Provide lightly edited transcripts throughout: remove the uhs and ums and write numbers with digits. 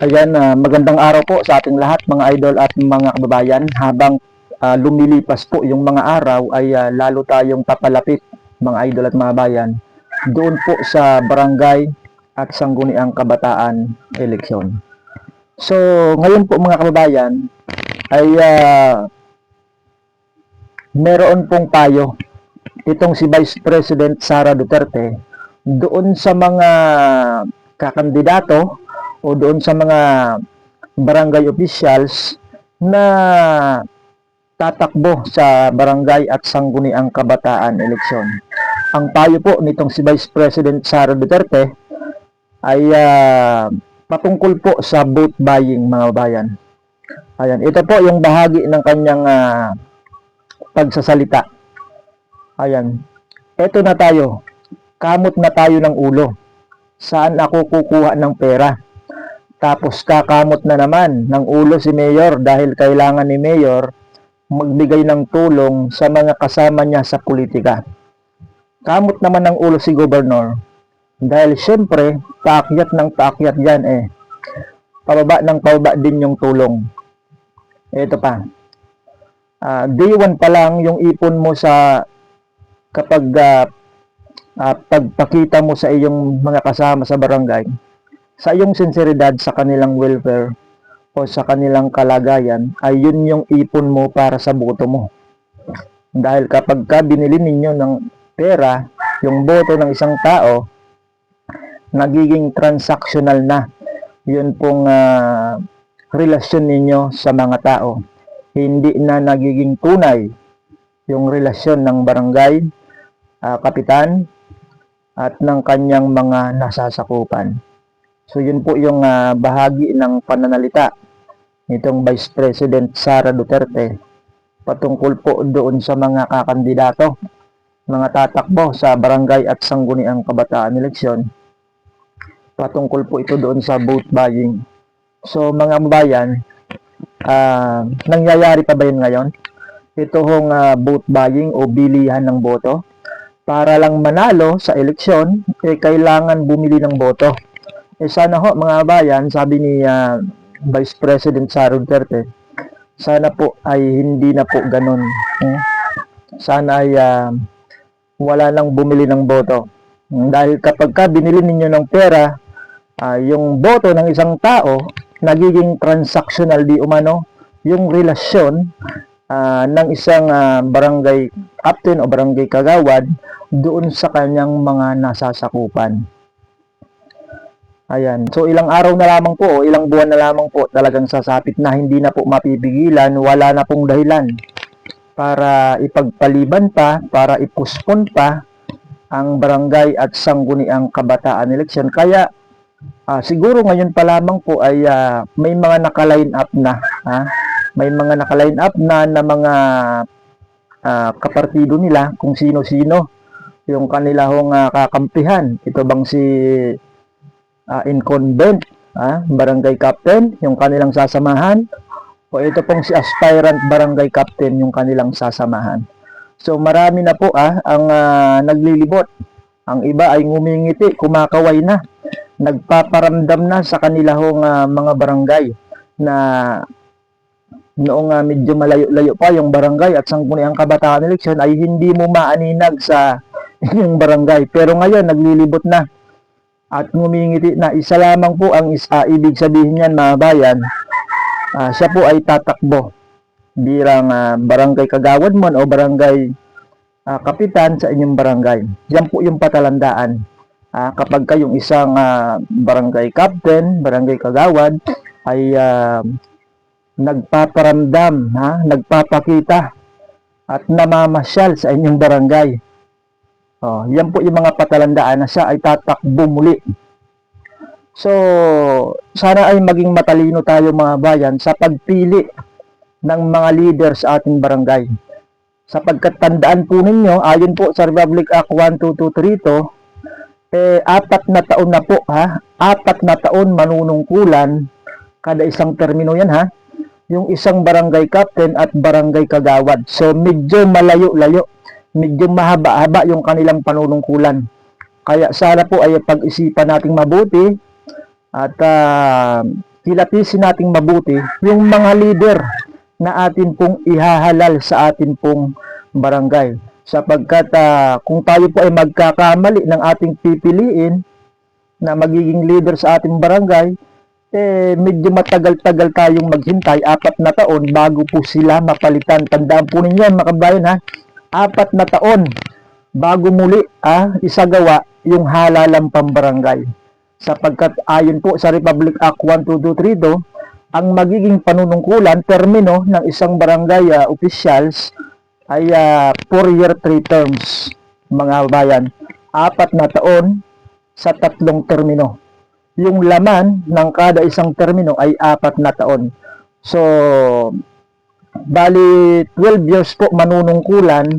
Ayan, magandang araw po sa ating lahat mga idol at mga kababayan. Habang lumilipas po yung mga araw ay lalo tayong papalapit mga idol at mga bayan doon po sa barangay at sangguniang kabataan eleksyon. So ngayon po mga kababayan ay meron pong tayo itong si Vice President Sara Duterte doon sa mga kakandidato o doon sa mga barangay officials na tatakbo sa barangay at sangguniang kabataan eleksyon. Ang payo po nitong si Vice President Sara Duterte ay patungkol po sa vote buying mga bayan. Ayan, ito po yung bahagi ng kanyang pagsasalita. Ayan, eto na tayo. Kamot na tayo ng ulo. Saan ako kukuha ng pera? Tapos kakamot na naman ng ulo si Mayor dahil kailangan ni Mayor magbigay ng tulong sa mga kasama niya sa politika. Kamot naman ng ulo si Governor dahil syempre paakyat ng paakyat yan pababa ng pababa din yung tulong. Ito pa. Day 1 pa lang yung ipon mo sa kapag pagpakita mo sa iyong mga kasama sa barangay sa iyong sinseridad sa kanilang welfare o sa kanilang kalagayan ay yun yung ipon mo para sa boto mo. Dahil kapag binili ninyo ng pera, yung boto ng isang tao, nagiging transactional na. Yun pong relasyon ninyo sa mga tao. Hindi na nagiging tunay yung relasyon ng barangay, kapitan, at ng kanyang mga nasasakupan. So yun po yung bahagi ng pananalita nitong Vice President Sara Duterte patungkol po doon sa mga kakandidato, mga tatakbo sa barangay at sangguniang kabataan eleksyon. Patungkol po ito doon sa vote buying. So mga kababayan, nangyayari pa ba yun ngayon? Ito hong vote buying o bilihan ng boto. Para lang manalo sa eleksyon, kailangan bumili ng boto. Sana ho mga bayan, sabi ni Vice President Sara Duterte, sana po ay hindi na po ganun. Sana ay wala nang bumili ng boto. Dahil kapag binili ninyo ng pera, yung boto ng isang tao, nagiging transactional di umano yung relasyon ng isang barangay captain o barangay kagawad doon sa kanyang mga nasasakupan. Ayan. So ilang araw na lamang po o ilang buwan na lamang po talagang sasapit na hindi na po mapipigilan, wala na pong dahilan para ipagpaliban pa, para ipuspon pa ang barangay at sangguniang kabataan eleksyon. Kaya siguro ngayon pa lamang po ay may mga naka-line up na, may mga naka-line up na mga kapartido nila kung sino-sino yung kanilang kakampihan. Ito bang si incumbent, barangay captain, yung kanilang sasamahan, o ito pong si aspirant barangay captain, yung kanilang sasamahan. So marami na po ang naglilibot. Ang iba ay ngumingiti, kumakaway na, nagpaparamdam na sa kanilang mga barangay na noong medyo malayo-layo pa yung barangay at sangguniang kabataan eleksyon ay hindi mo maaninag sa inyong barangay. Pero ngayon naglilibot na at ngumingiti na. Isa lamang po ang ibig sabihin niyan mga bayan, siya po ay tatakbo bilang barangay kagawad mo o barangay kapitan sa inyong barangay. Yan po yung patalandaan. Kapag kayong isang barangay captain, barangay kagawad ay nagpaparamdam, nagpapakita at namamasyal sa inyong barangay. Yan po yung mga patalandaan na siya ay tatakbo muli. So, sana ay maging matalino tayo mga bayan sa pagpili ng mga leader sa ating barangay. Sapagkat tandaan po ninyo, ayon po sa Republic Act 12232, 4 na taon na po, 4 na taon manunungkulan kada isang termino yan yung isang barangay captain at barangay kagawad. So, medyo malayo-layo. Medyo mahaba-haba yung kanilang panunungkulan. Kaya sana po ay pag-isipan nating mabuti at kilatisin nating mabuti yung mga leader na atin pong ihahalal sa atin pong barangay. Sapagkat kung tayo po ay magkakamali ng ating pipiliin na magiging leader sa ating barangay, medyo matagal-tagal tayong maghintay, 4 na taon bago po sila mapalitan. Tandaan po ninyo mga kabayan, 4 na taon bago muli isagawa yung halalang pambarangay. Sapagkat ayon po sa Republic Act 1223, ang magiging panunungkulan, termino ng isang barangay officials ay 4-year 3 terms, mga bayan. 4 na taon sa 3 termino. Yung laman ng kada isang termino ay 4 na taon. So, bali 12 years po manunungkulan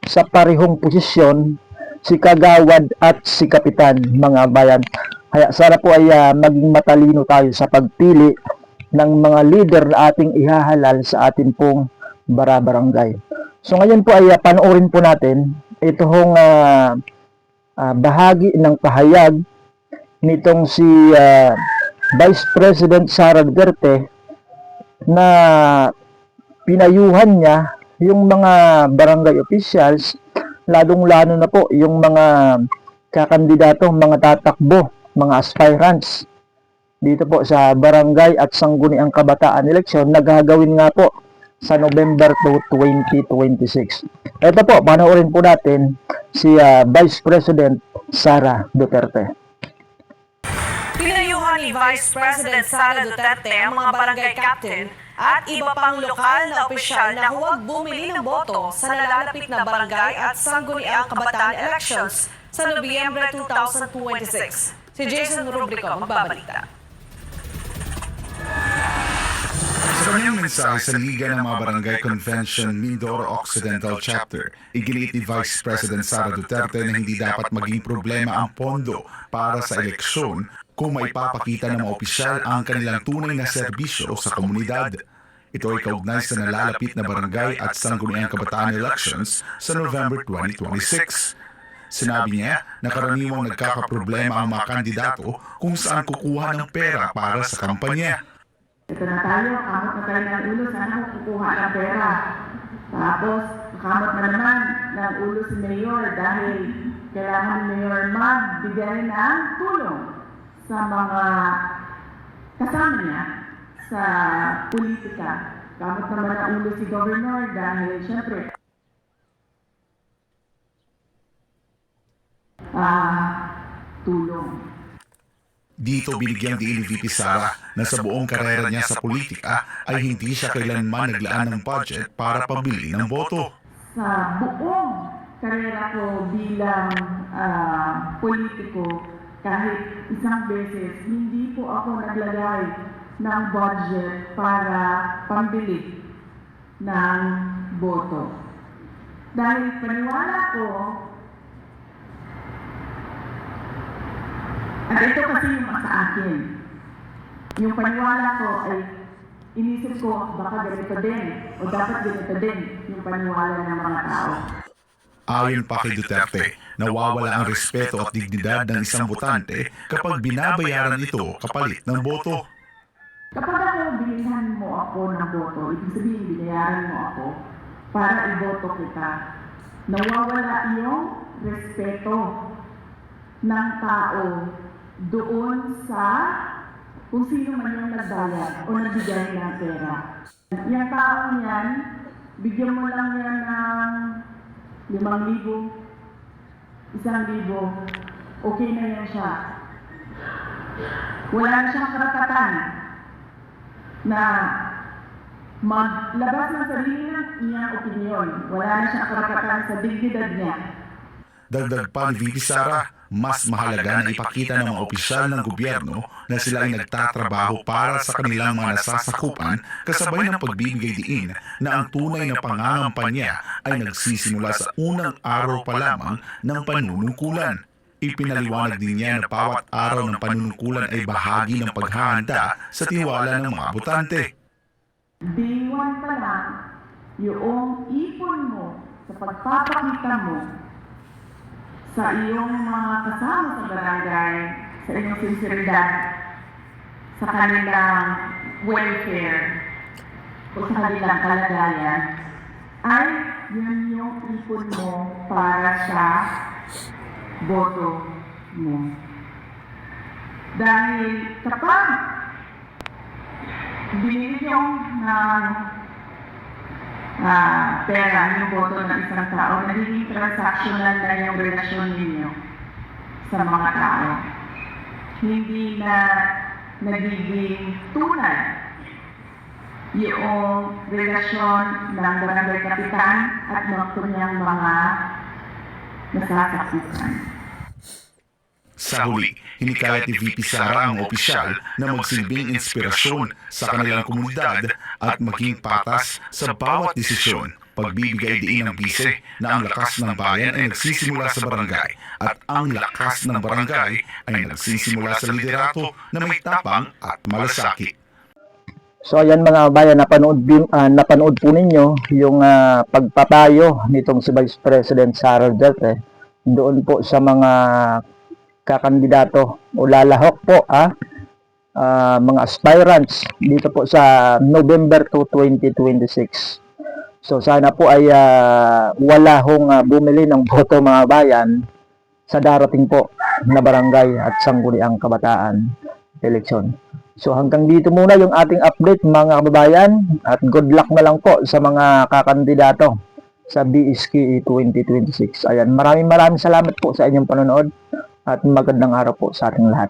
sa parehong posisyon si kagawad at si kapitan, mga bayan. Kaya sana po ay maging matalino tayo sa pagpili ng mga leader na ating ihahalal sa atin pong barangay. So ngayon po ay panoorin po natin itong bahagi ng pahayag nitong si Vice President Sara Duterte na pinayuhan niya yung mga barangay officials, ladong-lalo na po yung mga kakandidato, mga tatakbo, mga aspirants dito po sa barangay at sangguniang kabataan eleksyon na gagawin nga po sa November 2, 2026. Ito po, panoorin po natin si Vice President Sara Duterte. Pinayuhan ni Vice President Sara Duterte ang mga barangay captain at iba pang lokal na opisyal na huwag bumili ng boto sa nalalapit na barangay at sangguniang kabataan elections sa Nobyembre 2026. Si Jason Rubrico magbabalita. Sa kanyang mensahe sa Liga ng mga Barangay Convention Mindoro Occidental Chapter, iginiit ni Vice President Sara Duterte na hindi dapat maging problema ang pondo para sa eleksyon kung maipapakita ng mga opisyal ang kanilang tunay na serbisyo sa komunidad. Ito ay kaugnay sa nalalapit na barangay at sangguniang kabataan elections sa November 2026. Sinabi niya na karaniwang nagkakaproblema ang mga kandidato kung saan kukuha ng pera para sa kampanya. Ito na tayo, kamot na tayo ng ulo, sana kukuha ng pera. Tapos, kamot na naman ng ulo si Mayor dahil kailangan ni Mayor magbigay ng tulong sa mga kasama niya sa politika. Kamot naman ang ulo si Governor dahil syempre tulong. Dito binigyang diin ni VP Sara na sa buong karera niya sa politika ay hindi siya kailanman naglaan ng budget para pabili ng boto. Sa buong karera ko bilang politiko, kahit isang beses, hindi po ako naglagay ng budget para pambili ng boto. Dahil paniwala ko, at ito kasi yung sa akin. Yung paniwala ko ay inisip ko baka ganito din o dapat ganito din yung paniwala ng mga tao. Ayon pa kay Duterte, nawawala ang respeto at dignidad ng isang botante kapag binabayaran ito kapalit ng boto. Kapag ako bilhan mo ako ng boto, ibig sabihin binayaran mo ako para iboto kita, nawawala yung respeto ng tao doon sa kung sino man yung nagbayad o nagbigay ng pera. Yung taong yan, bigyan mo lang yan ng 5,000, 1,000, okay na yan siya. Wala na siyang karapatan na maglabas ng sarili niyang opinyon. Wala na siyang karapatan sa dignidad niya. Dagdag pa ni VP Sara, mas mahalaga na ipakita ng mga opisyal ng gobyerno na sila ay nagtatrabaho para sa kanilang mga nasasakupan kasabay ng pagbibigay diin na ang tunay na pangangampanya ay nagsisimula sa unang araw pa lamang ng panunungkulan. Ipinaliwanag din niya na bawat araw ng panunungkulan ay bahagi ng paghahanda sa tiwala ng mga botante. Day 1 pa lang, yung ipon mo sa pagpapakita mo sa iyong mga kasama sa barangay, sa iyong sinseridad, sa kanilang welfare o sa kanilang kalagayan, ay yun yung ipon mo para sa boto mo. Dahil kapag binigyan ng pera yung boto ng isang tao, nagiging transactional na yung relasyon ninyo sa mga tao. Hindi na nagiging tunay yung relasyon ng barangay kapitan at ng kanyang mga nasasakupan. Sa huli, hinikayat ni VP Sara ang opisyal na magsilbing inspirasyon sa kanilang komunidad at maging patas sa bawat desisyon. Pagbibigay diin ng bise na ang lakas ng bayan ay nagsisimula sa barangay at ang lakas ng barangay ay nagsisimula sa liderato na may tapang at malasakit. So ayan mga bayan, napanood po ninyo yung pagpapayo nitong si Vice President Sara Duterte doon po sa mga kakandidato o lalahok po mga aspirants dito po sa November 2, 2026. So sana po ay wala hong bumili ng boto mga bayan sa darating po na barangay at sangguniang kabataan eleksyon. So hanggang dito muna yung ating update mga kababayan at good luck na lang po sa mga kakandidato sa BSKE 2026. Ayan, maraming salamat po sa inyong panonood at magandang araw po sa ating lahat.